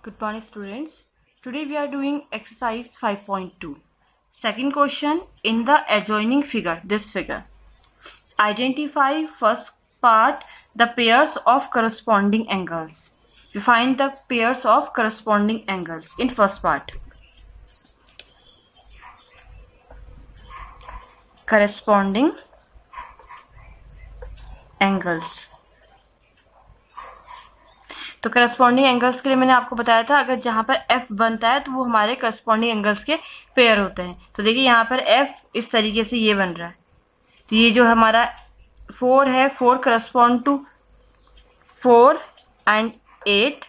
Good morning, students. Today we are doing exercise 5.2. Second question, in the adjoining figure, this figure, identify first part the pairs of corresponding angles. We find the pairs of corresponding angles in first part. Corresponding angles. तो corresponding angles के लिए मैंने आपको बताया था, अगर जहाँ पर f बनता है तो वो हमारे करस्पॉन्डिंग एंगल्स के पेयर होते हैं। तो देखिए यहाँ पर f इस तरीके से ये बन रहा है, तो ये जो हमारा 4 है, 4 करस्पॉन्ड टू 4 एंड 8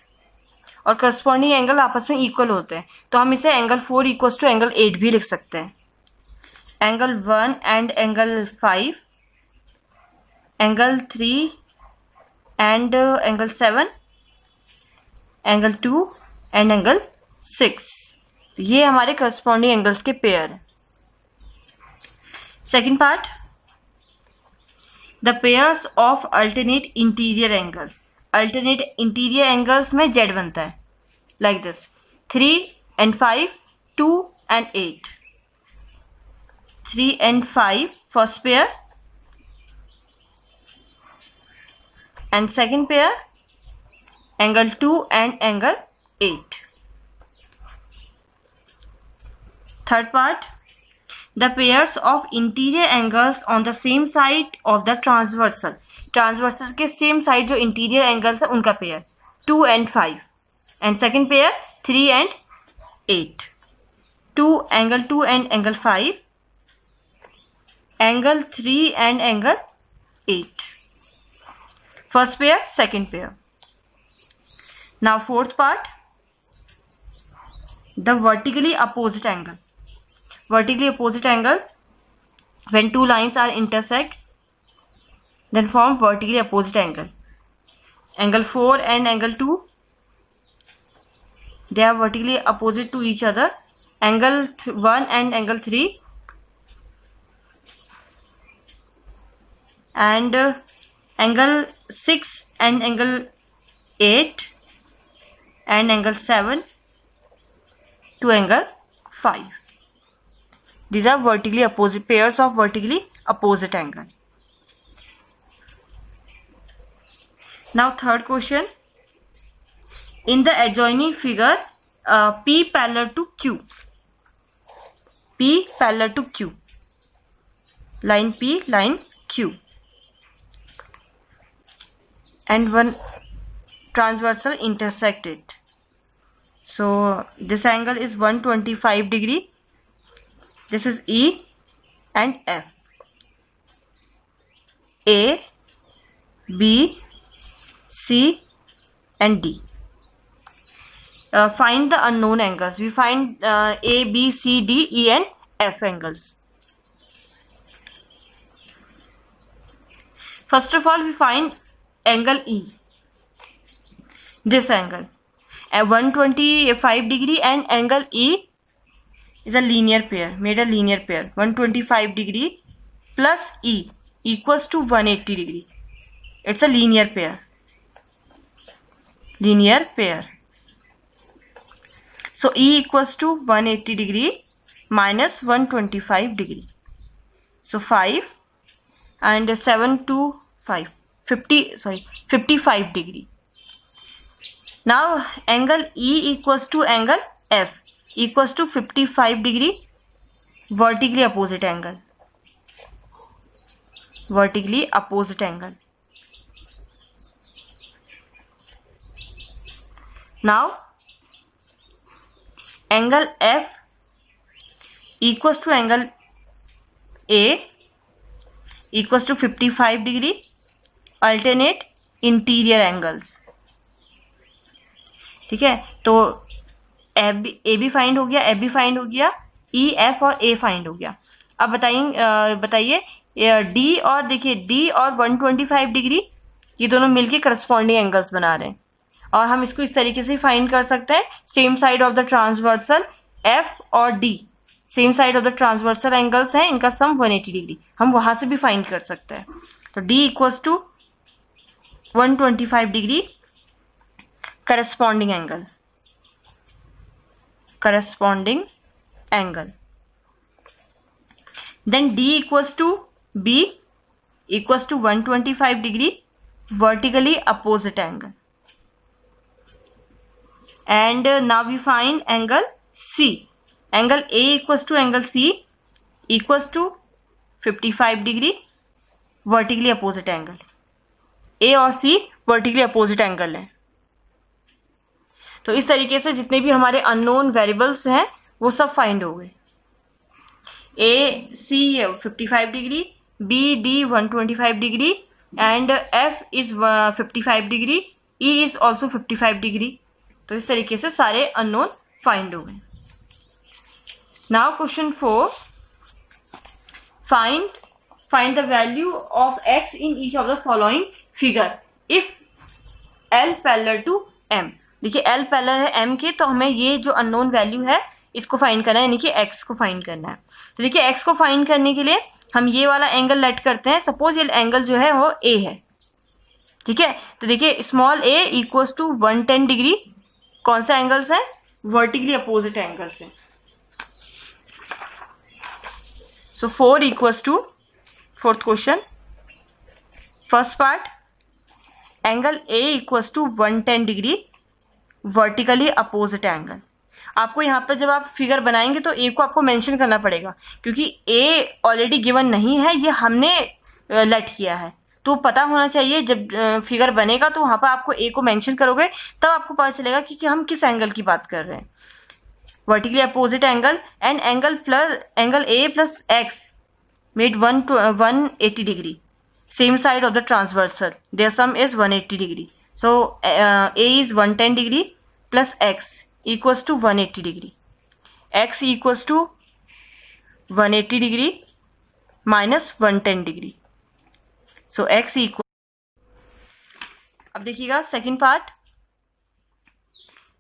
और करस्पॉन्डिंग एंगल आपस में इक्वल होते हैं, तो हम इसे एंगल 4 इक्वल्स टू एंगल 8 भी लिख सकते हैं। Angle 1 and angle 5, angle 3 and angle 7, angle 2 and angle 6, ये हमारे करस्पॉन्डिंग एंगल्स के पेयर हैं। Second part, the pairs of alternate interior angles. Alternate interior angles में z बनता है, like this 3 and 5, 2 and 8, 3 and 5 first pair and second pair, angle 2 and angle 8. Third part, the pairs of interior angles on the same side of the transversal. Transversal के same side जो interior angles है उनका pair 2 and 5 and second pair 3 and 8. 2 angle 2 and angle 5, angle 3 and angle 8. First pair, second pair. Now fourth part, the vertically opposite angle. Vertically opposite angle, when two lines are intersect, then form vertically opposite angle. Angle 4 and angle 2, they are vertically opposite to each other. Angle 1 and angle 3, and angle 6 and angle 8, and angle 7 to angle 5. These are vertically opposite pairs of vertically opposite angle. Now third question, in the adjoining figure, P parallel to Q. P parallel to Q. Line P, line Q. And one transversal intersect it. So this angle is 125 degree. This is E and F. A, B, C and D. Find the unknown angles. We find A, B, C, D, E and F angles. First of all, we find angle E. This angle at 125 degree, and angle E is a linear pair, made a linear pair. 125 degree plus E equals to 180 degree. It's a linear pair. Linear pair. So E equals to 180 degree minus 125 degree. So 5 and 7 to 5, 55 degree. Now angle E equals to angle F equals to 55 degree vertically opposite angle. Vertically opposite angle. Now angle F equals to angle A equals to 55 degree alternate interior angles. ठीक है, तो A B find हो गया, F B find हो गया, E F और ए find हो गया। अब बताइए डी और देखिए डी और 125 डिग्री ये दोनों मिलके करस्पॉन्डिंग एंगल्स बना रहे हैं, और हम इसको इस तरीके से फाइंड कर सकते हैं। Same side of the transversal F और D same side of the transversal angles हैं, इनका सम 180 डिग्री, हम वहां से भी फाइंड कर सकते हैं। तो D equals to 125 degree corresponding angle. corresponding angle. Then D equals to B equals to 125 degree vertically opposite angle. And now we find angle C. Angle A equals to angle C equals to 55 degree vertically opposite angle. A और C vertically opposite angle है. तो इस तरीके से जितने भी हमारे unknown variables हैं वो सब फाइंड हो गए. A C 55 degree, B D 125 degree and F is 55 degree, E is also 55 degree. तो इस तरीके से सारे अननोन फाइंड हो गए. Now question 4, find the value of x in each of the following figure if L parallel to M. देखिए L parallel है M के, तो हमें ये जो अननोन वैल्यू है इसको फाइंड करना है, यानी कि x को फाइंड करना है. तो देखिए x को फाइंड करने के लिए हम ये वाला एंगल लेट करते हैं. सपोज ये एंगल जो है वो a है, ठीक है. तो देखिए small a equals to 110 degree. कौन सा एंगल्स है? वर्टिकली अपोजिट एंगल्स है. So 4 equals to, fourth question, first part, angle a equals to 110 degree vertically opposite angle. आपको यहाँ पर जब आप फिगर बनाएंगे तो a को आपको मेंशन करना पड़ेगा, क्योंकि a ऑलरेडी गिवन नहीं है, ये हमने लेट किया है. तो पता होना चाहिए जब फिगर बनेगा तो वहाँ पर आपको a को मेंशन करोगे तब आपको पता चलेगा कि हम किस एंगल की बात कर रहे हैं. Vertically opposite angle and angle a plus x made 180 degree. Same side of the transversal, their sum is 180 degree. So a is 110 degree plus x equals to 180 degree. X equals to 180 degree minus 110 degree. So X equal. अब देखिएगा second part.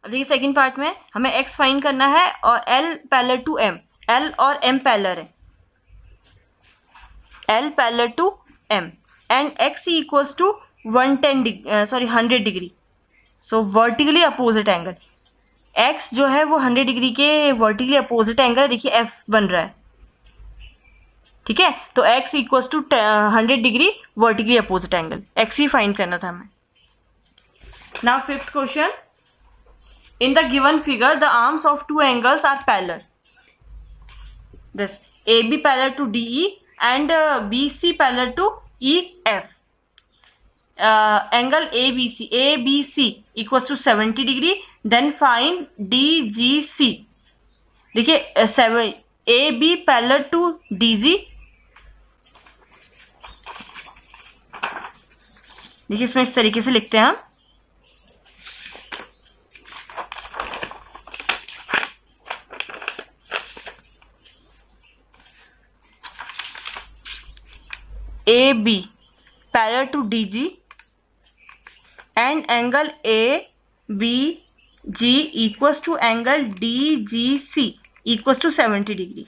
अब देखिए second part में हमें X find करना है और L parallel to M. L और M पैरेलल है. L parallel to M and X equals to 100 degree. So vertically opposite angle. x जो है वो 100 डिग्री के वर्टिकली अपोजिट एंगल. देखिए f बन रहा है, ठीक है. तो x equals to 100 degree vertically opposite angle. x ही फाइंड करना था हमें. Now fifth question, in the given figure the arms of two angles are parallel. This AB parallel to DE and BC parallel to EF. Angle ABC equals to 70 degree. Then find DGC. देखिए AB parallel to DG. देखिए इसमें इस तरीके से लिखते हैं हम. AB parallel to DG and angle ABG equals to angle DGC equals to 70 degree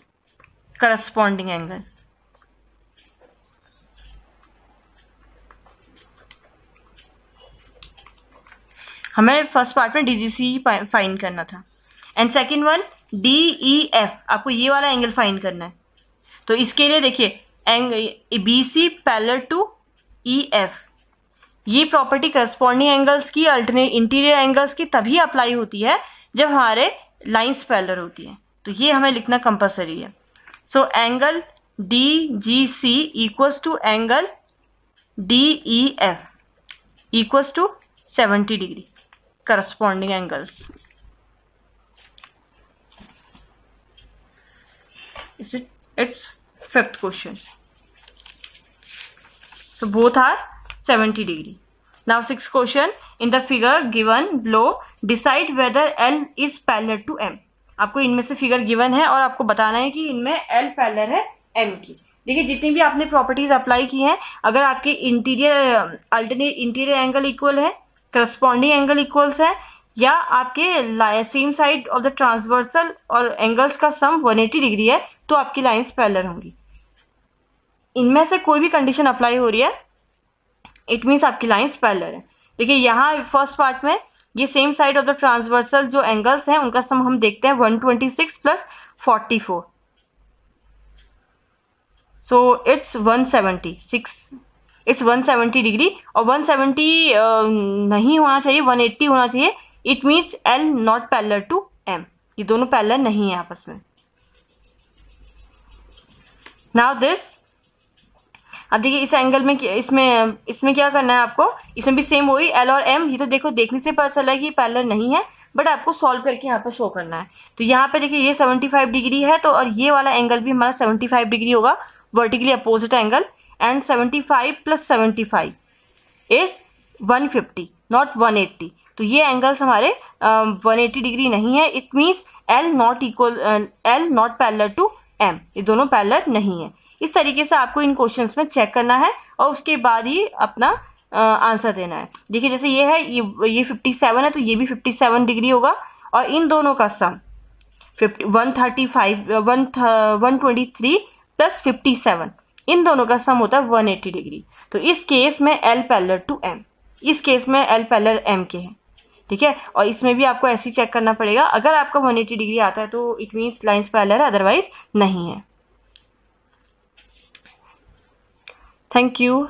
corresponding angle. हमें फर्स्ट पार्ट में DGC फाइंड करना था एंड सेकेंड वन DEF. आपको ये वाला एंगल फाइंड करना है. तो इसके लिए देखिए angle BC parallel to EF. ये प्रॉपर्टी करस्पॉन्डिंग एंगल्स की, अल्टरनेट इंटीरियर एंगल्स की तभी अप्लाई होती है जब हमारे लाइंस पैरेलल होती हैं. तो ये हमें लिखना कंपलसरी है. So angle DGC equals to angle DEF equals to 70 degree corresponding angles. It's fifth question. So both are 70 degree. Now sixth question, in the figure given below decide whether L is parallel to M. आपको इनमें से figure given है और आपको बताना है कि इनमें L पैरेलल है M की. देखिए जितनी भी आपने प्रॉपर्टीज अप्लाई की हैं, अगर आपके interior alternate interior angle equal है, करस्पॉन्डिंग एंगल इक्वल्स है, या आपके same side of the transversal और एंगल्स का सम 180 डिग्री है, तो आपकी लाइंस पैरेलल होंगी. इनमें से कोई भी कंडीशन अप्लाई हो रही है, इट मीन्स आपकी लाइंस पैरेलल है. देखिए यहाँ फर्स्ट पार्ट में ये same side of the transversal जो एंगल्स हैं उनका सम हम देखते हैं 126 प्लस 44, सो इट्स 170 डिग्री। और 170 नहीं होना चाहिए, 180 होना चाहिए। It means L not parallel to M, ये दोनों पैरेलल नहीं है आपस में। नाउ दिस, अब देखिए इस एंगल में इसमें क्या करना है आपको, इसमें भी सेम वही एल और एम, ये तो देखो देखने से पता चला कि पैरेलल नहीं है, बट आपको सॉल्व करके यहाँ पर शो करना है। तो यहाँ पे देखिए ये 75 डिग्री है, तो और ये वाला एंगल भी हमारा 75 डिग्री होगा, वर्टिकली अपोजिट एंगल, एंड 75 प्लस 75 इज 150 नॉट 180। तो ये एंगल्स हमारे 180 डिग्री नहीं है। It means L not parallel to M, ये दोनों पैरेलल नहीं है। इस तरीके से आपको इन क्वेश्चंस में चेक करना है और उसके बाद ही अपना आंसर देना है। देखिए जैसे ये है, ये 57 है, तो ये भी 57 डिग्री होगा, और इन दोनों का सम 123 प्लस 57, इन दोनों का सम होता है 180 डिग्री। तो इस केस में एल पैरेलल टू एम, इस केस में एल पैरेलल एम के हैं, ठीक है। और इसमें भी आपको ऐसे ही चेक करना पड़ेगा, अगर आपका 180 डिग्री आता है तो इट मीन्स लाइंस पैरेलल है, अदरवाइज नहीं है। Thank you.